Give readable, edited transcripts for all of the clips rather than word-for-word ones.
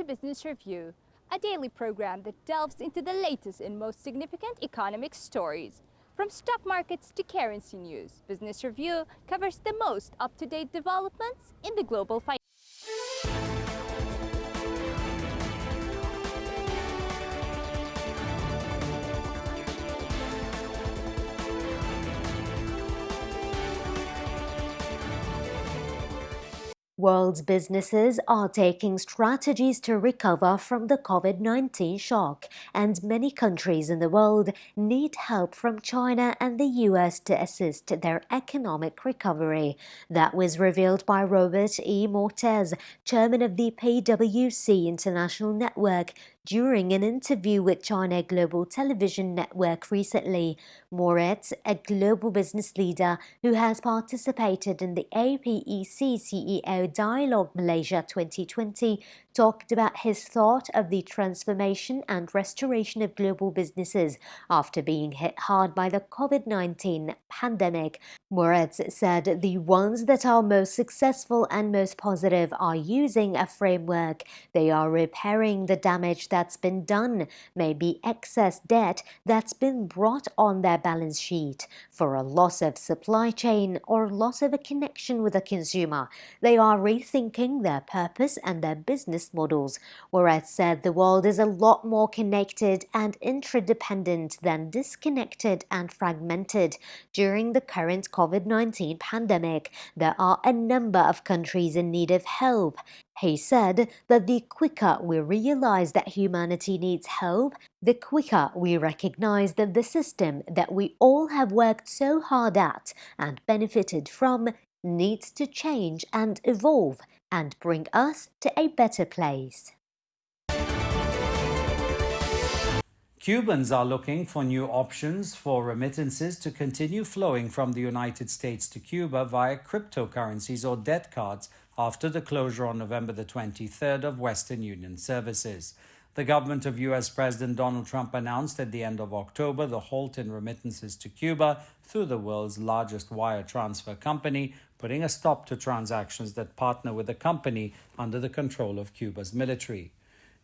to Business Review, a daily program that delves into the latest and most significant economic stories. From stock markets to currency news, Business Review covers the most up-to-date developments in the global finance. World's businesses are taking strategies to recover from the COVID-19 shock, and many countries in the world need help from China and the US to assist their economic recovery. That was revealed by Robert E. Mortez, chairman of the PwC International Network, during an interview with China Global Television Network recently. Moritz, a global business leader who has participated in the APEC CEO Dialogue Malaysia 2020, talked about his thought of the transformation and restoration of global businesses after being hit hard by the COVID-19 pandemic. Moritz said the ones that are most successful and most positive are using a framework. They are repairing the damage that's been done, maybe excess debt that's been brought on their balance sheet for a loss of supply chain or loss of a connection with a consumer. They are rethinking their purpose and their business models. Moritz said the world is a lot more connected and interdependent than disconnected and fragmented. During the current COVID-19 pandemic, there are a number of countries in need of help. He said that the quicker we realize that humanity needs help, the quicker we recognize that the system that we all have worked so hard at and benefited from needs to change and evolve and bring us to a better place. Cubans are looking for new options for remittances to continue flowing from the United States to Cuba via cryptocurrencies or debt cards after the closure on November the 23rd of Western Union services. The government of U.S. President Donald Trump announced at the end of October the halt in remittances to Cuba through the world's largest wire transfer company, putting a stop to transactions that partner with the company under the control of Cuba's military.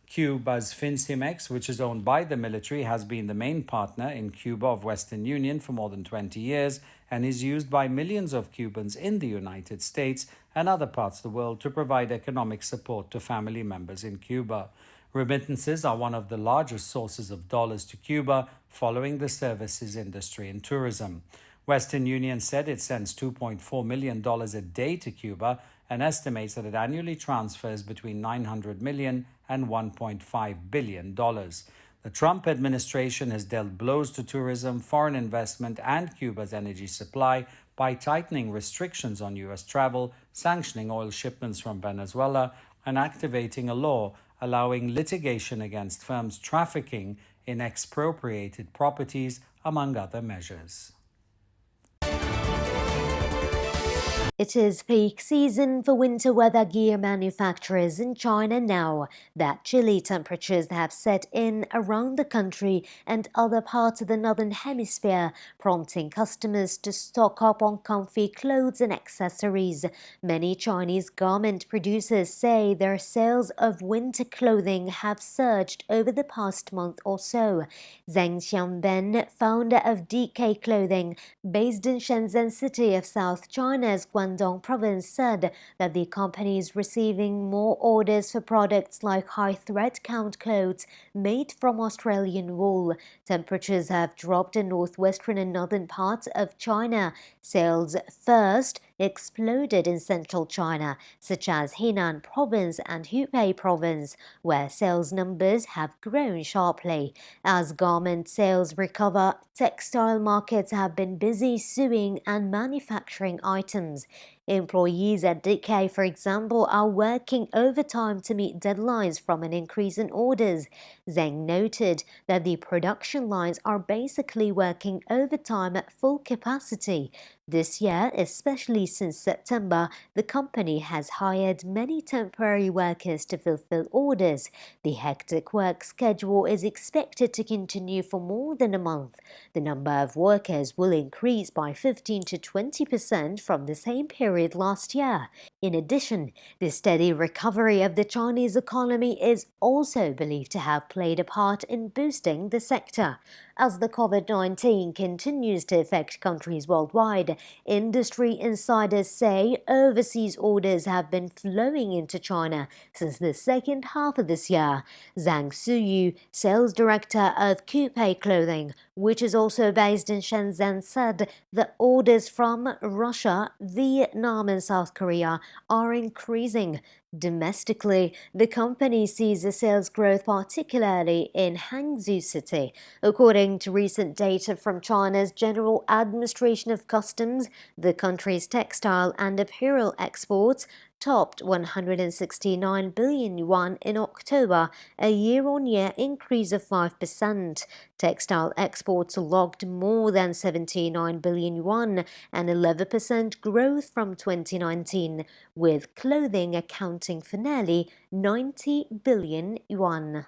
Cuba's Fincimex, which is owned by the military, has been the main partner in Cuba of Western Union for more than 20 years and is used by millions of Cubans in the United States and other parts of the world to provide economic support to family members in Cuba. Remittances are one of the largest sources of dollars to Cuba, following the services industry and tourism. Western Union said it sends $2.4 million a day to Cuba and estimates that it annually transfers between $900 million and $1.5 billion. The Trump administration has dealt blows to tourism, foreign investment, and Cuba's energy supply by tightening restrictions on U.S. travel, sanctioning oil shipments from Venezuela, and activating a law allowing litigation against firms trafficking in expropriated properties, among other measures. It is peak season for winter weather gear manufacturers in China now that chilly temperatures have set in around the country and other parts of the northern hemisphere, prompting customers to stock up on comfy clothes and accessories. Many Chinese garment producers say their sales of winter clothing have surged over the past month or so. Zheng Xiangben, founder of DK Clothing, based in Shenzhen City of South China's Guangdong province, said that the company is receiving more orders for products like high thread count clothes made from Australian wool. Temperatures have dropped in northwestern and northern parts of China. Sales first exploded in central China, such as Henan province and Hubei province, where sales numbers have grown sharply. As garment sales recover, textile markets have been busy sewing and manufacturing items. Employees at DK, for example, are working overtime to meet deadlines from an increase in orders. Zheng noted that the production lines are basically working overtime at full capacity. This year, especially since September, the company has hired many temporary workers to fulfill orders. The hectic work schedule is expected to continue for more than a month. The number of workers will increase by 15 to 20% from the same period period last year. In addition, the steady recovery of the Chinese economy is also believed to have played a part in boosting the sector. As the COVID-19 continues to affect countries worldwide, industry insiders say overseas orders have been flowing into China since the second half of this year. Zhang Suyu, sales director of Coupe Clothing, which is also based in Shenzhen, said that orders from Russia, Vietnam and South Korea are increasing. Domestically, the company sees a sales growth particularly in Hangzhou City. According to recent data from China's General Administration of Customs, the country's textile and apparel exports topped 169 billion yuan in October, a year-on-year increase of 5%. Textile exports logged more than 79 billion yuan, an 11% growth from 2019, with clothing accounting for nearly 90 billion yuan.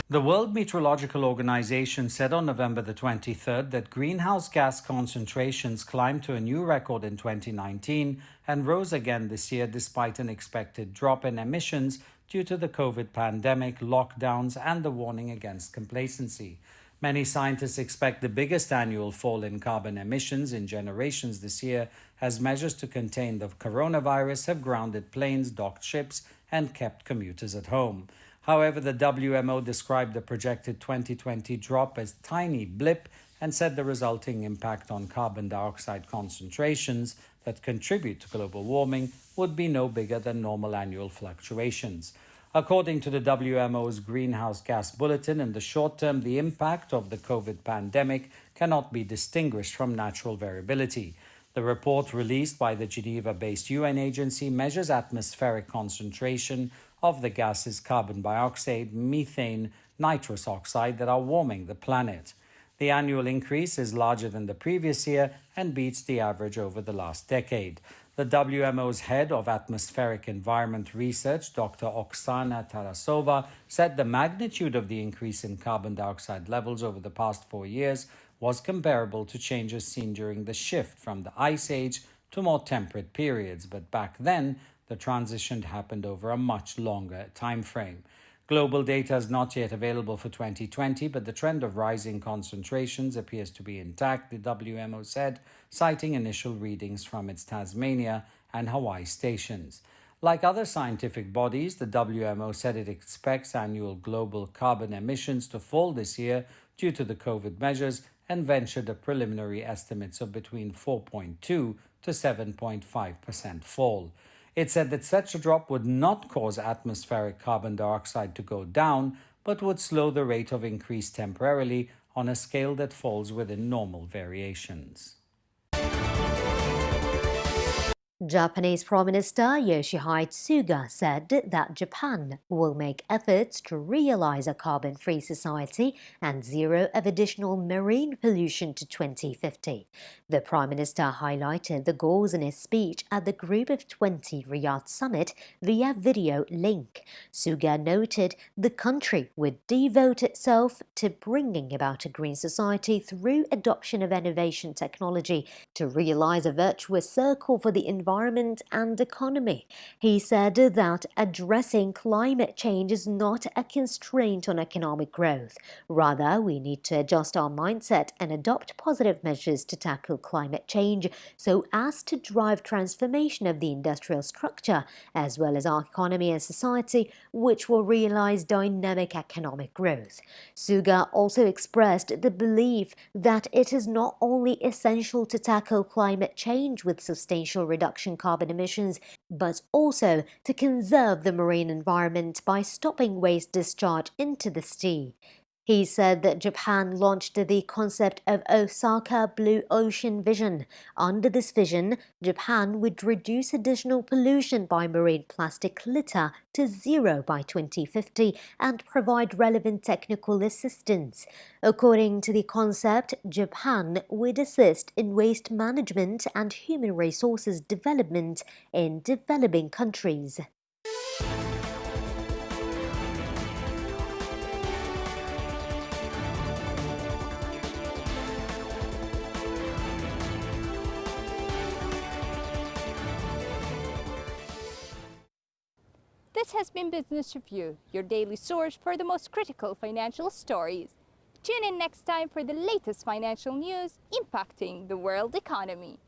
The World Meteorological Organization said on November the 23rd that greenhouse gas concentrations climbed to a new record in 2019 and rose again this year despite an expected drop in emissions due to the COVID pandemic, lockdowns, and the warning against complacency. Many scientists expect the biggest annual fall in carbon emissions in generations this year as measures to contain the coronavirus have grounded planes, docked ships, and kept commuters at home. However, the WMO described the projected 2020 drop as a tiny blip and said the resulting impact on carbon dioxide concentrations that contribute to global warming would be no bigger than normal annual fluctuations. According to the WMO's Greenhouse Gas Bulletin, in the short term, the impact of the COVID pandemic cannot be distinguished from natural variability. The report released by the Geneva-based UN agency measures atmospheric concentration of the gases carbon dioxide, methane, nitrous oxide that are warming the planet. The annual increase is larger than the previous year and beats the average over the last decade. The WMO's head of atmospheric environment research, Dr. Oksana Tarasova, said the magnitude of the increase in carbon dioxide levels over the past 4 years was comparable to changes seen during the shift from the Ice Age to more temperate periods, but back then, the transition happened over a much longer time frame. Global data is not yet available for 2020, but the trend of rising concentrations appears to be intact, the WMO said, citing initial readings from its Tasmania and Hawaii stations. Like other scientific bodies, the WMO said it expects annual global carbon emissions to fall this year due to the COVID measures and ventured a preliminary estimates of between 4.2 to 7.5% fall. It said that such a drop would not cause atmospheric carbon dioxide to go down, but would slow the rate of increase temporarily on a scale that falls within normal variations. Japanese Prime Minister Yoshihide Suga said that Japan will make efforts to realize a carbon-free society and zero of additional marine pollution to 2050. The Prime Minister highlighted the goals in his speech at the Group of 20 Riyadh Summit via video link. Suga noted the country would devote itself to bringing about a green society through adoption of innovation technology to realize a virtuous circle for the environment and economy. He said that addressing climate change is not a constraint on economic growth. Rather, we need to adjust our mindset and adopt positive measures to tackle climate change so as to drive transformation of the industrial structure as well as our economy and society, which will realize dynamic economic growth. Suga also expressed the belief that it is not only essential to tackle climate change with substantial reduction in carbon emissions, but also to conserve the marine environment by stopping waste discharge into the sea. He said that Japan launched the concept of Osaka Blue Ocean Vision. Under this vision, Japan would reduce additional pollution by marine plastic litter to zero by 2050 and provide relevant technical assistance. According to the concept, Japan would assist in waste management and human resources development in developing countries. This has been Business Review, your daily source for the most critical financial stories. Tune in next time for the latest financial news impacting the world economy.